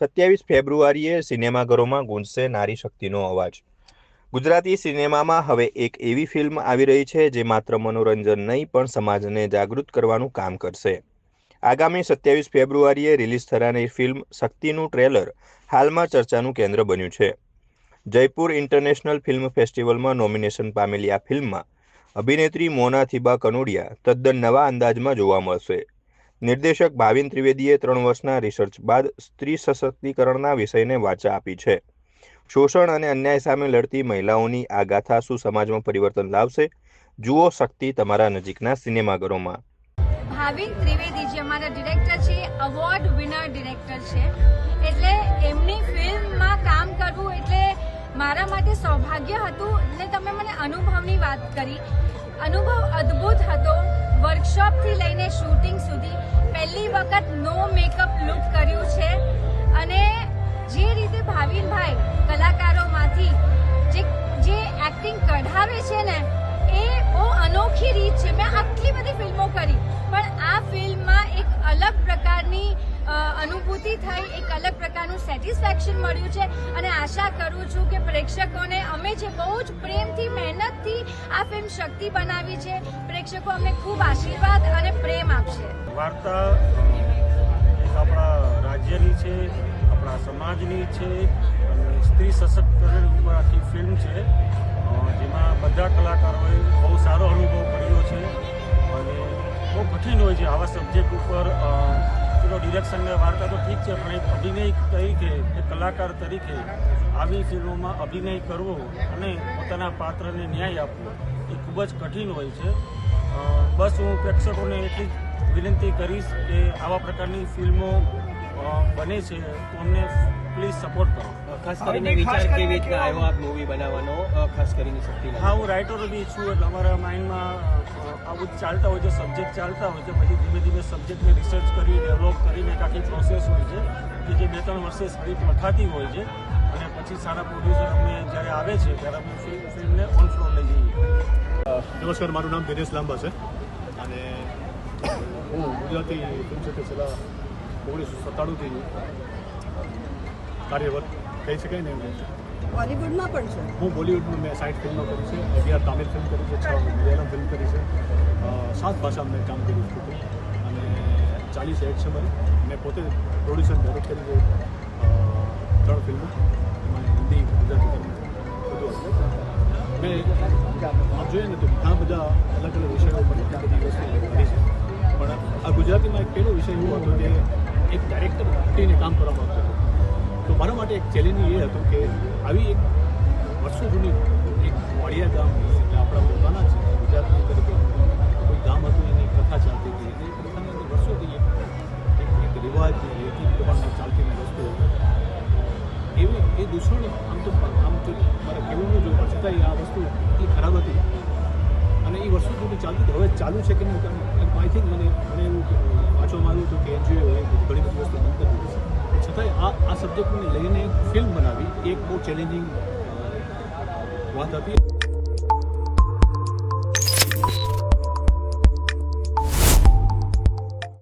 27 ફેબ્રુઆરીએ સિનેમાઘરોમાં ગૂંજશે નારી શક્તિનો અવાજ. ગુજરાતી સિનેમામાં હવે એક એવી ફિલ્મ આવી રહી છે જે માત્ર મનોરંજન નહીં પણ સમાજને જાગૃત કરવાનું કામ કરશે. આગામી 27 ફેબ્રુઆરીએ રિલીઝ થનારી ફિલ્મ શક્તિનું ટ્રેલર હાલમાં ચર્ચાનું કેન્દ્ર બન્યું છે. જયપુર ઇન્ટરનેશનલ ફિલ્મ ફેસ્ટિવલમાં નોમિનેશન પામેલી આ ફિલ્મમાં અભિનેત્રી મોના થીબા કનોડિયા તદ્દન નવા અંદાજમાં જોવા મળશે. નિર્દેશક ભાવિન ત્રિવેદીએ 3 વર્ષના રિસર્ચ બાદ સ્ત્રી સશક્તિકરણના વિષયને વાચા આપી છે. શોષણ અને અન્યાય સામે લડતી મહિલાઓની આ ગાથા શું સમાજમાં પરિવર્તન લાવશે? જુઓ શક્તિ તમારા નજીકના સિનેમાઘરોમાં. ભાવિન ત્રિવેદી જે અમારા ડિરેક્ટર છે, અવોર્ડ વિનર ડિરેક્ટર છે, એટલે એમની ફિલ્મમાં કામ કરવું એટલે મારા માટે સૌભાગ્ય હતું. એટલે તમે મને અનુભવની વાત કરી, અનુભવ અદ્ભુત હતો. વર્કશોપથી લઈને શૂટિંગ સુધી પહેલી વખત નો મેકઅપ લુક કર્યું છે અને જે રીતે ભાવિનભાઈ કલાકારોમાંથી જે એક્ટિંગ કઢાવે છે ને એ બહુ અનોખી રીત છે. મેં આટલી બધી ફિલ્મો કરી પણ આ ફિલ્મમાં એક અલગ પ્રકારની અનુભૂતિ થઈ, એક અલગ પ્રકારનું સેટિસ્ફેક્શન મળ્યું છે અને આશા કરું છું કે પ્રેક્ષકોને અમે જે બહુ જ પ્રેમથી મહેનતથી આ ફિલ્મ શક્તિ બનાવી છે, પ્રેક્ષકો અમને ખૂબ આશીર્વાદ અને પ્રેમ આપશે. વાર્તા એક આપણા રાજ્યની છે, આપણા સમાજની છે અને સ્ત્રી સશક્તિકરણ ઉપર આખી ફિલ્મ છે જેમાં બધા કલાકારોએ બહુ સારો અનુભવ કર્યો છે અને બહુ કઠિન હોય છે આવા સબ્જેક્ટ ઉપર. ડિરેક્શનને વાર્તા તો ઠીક છે પણ એક અભિનય તરીકે, એક કલાકાર તરીકે આવી ફિલ્મોમાં અભિનય કરવો અને પોતાના પાત્રને ન્યાય આપવો એ ખૂબ જ કઠિન હોય છે. બસ હું પ્રેક્ષકોને એટલી જ વિનંતી કરીશ કે આવા પ્રકારની ફિલ્મો બને છે તો અમને પ્લીઝ સપોર્ટ કરો. ખાસ કરીને વિચાર કેવી રીતના આવ્યો આ મૂવી બનાવવાનો, ખાસ કરીને શક્તિ? હા, હું રાઇટર બી છું એટલે અમારા માઇન્ડમાં આવું જ ચાલતા હોય છે, સબ્જેક્ટ ચાલતા હોય છે. પછી ધીમે ધીમે સબ્જેક્ટને રિસર્ચ કરી ડેવલપ કરીને એક આખી પ્રોસેસ હોય છે કે જે 2-3 વર્ષે સ્ક્રિપ્ટ લખાતી હોય છે અને પછી સારા પ્રોડ્યુસર અમને જ્યારે આવે છે ત્યારે અમે ફિલ્મને ઓન ફ્લોર લઈ જઈએ. નમસ્કાર, મારું નામ દિનેશ લાંબા છે અને હું ગુજરાતી ફિલ્મ ક્ષેત્રે છેલ્લા 1997થી કાર્યરત કહી શકાય ને. બોલિવૂડમાં પણ છે. હું બોલિવૂડમાં મેં 60 ફિલ્મો કરી છે, 11 તામિલ ફિલ્મ કરી છે, 6 મલયાલમ ફિલ્મ કરી છે, 7 ભાષામાં મેં કામ કર્યું છે અને 40 એડ છે મારી. મેં પોતે પ્રોડ્યુસર ડાયરેક્ટ કરી છે 3 ફિલ્મો, એમાં હિન્દી, ગુજરાતી બધું. મેં આપ જોઈએ ને તો ઘણા બધા અલગ અલગ વિષયો પર એટલી બધી વસ્તુ કરી છે પણ આ ગુજરાતીમાં એક પહેલો વિષય એવો હતો કે એક ડાયરેક્ટર હટીને કામ કરવા માગતો હતો. તો મારા માટે એક ચેલેન્જ એ હતું કે આવી એક વર્ષો જૂની એક વાડિયા ગામ, આપણા પોતાના છે ગુજરાતની તરીકે કોઈ ગામ હતું, એની કથા ચાલતી હતી. એ કથાની અંદર વર્ષોથી એક રિવાજ એક પ્રમાણમાં ચાલતી વસ્તુ એવી એ દૂષણ આમ તો મારે કહેવું જો પણ છતાંય આ વસ્તુ એટલી ખરાબ હતી અને એ વર્ષો સુધી ચાલતી હતી. હવે ચાલુ છે કે નહીં આઈ થિંક મને એવું વાંચવામાં આવ્યું હતું કે એનજીઓ ઘણી બધી વસ્તુ બંધ કરી દીધી છે. છતાંય આ સબ્જેક્ટને લઈને ફિલ્મ બનાવી એક બહુ ચેલેન્જિંગ વાત હતી.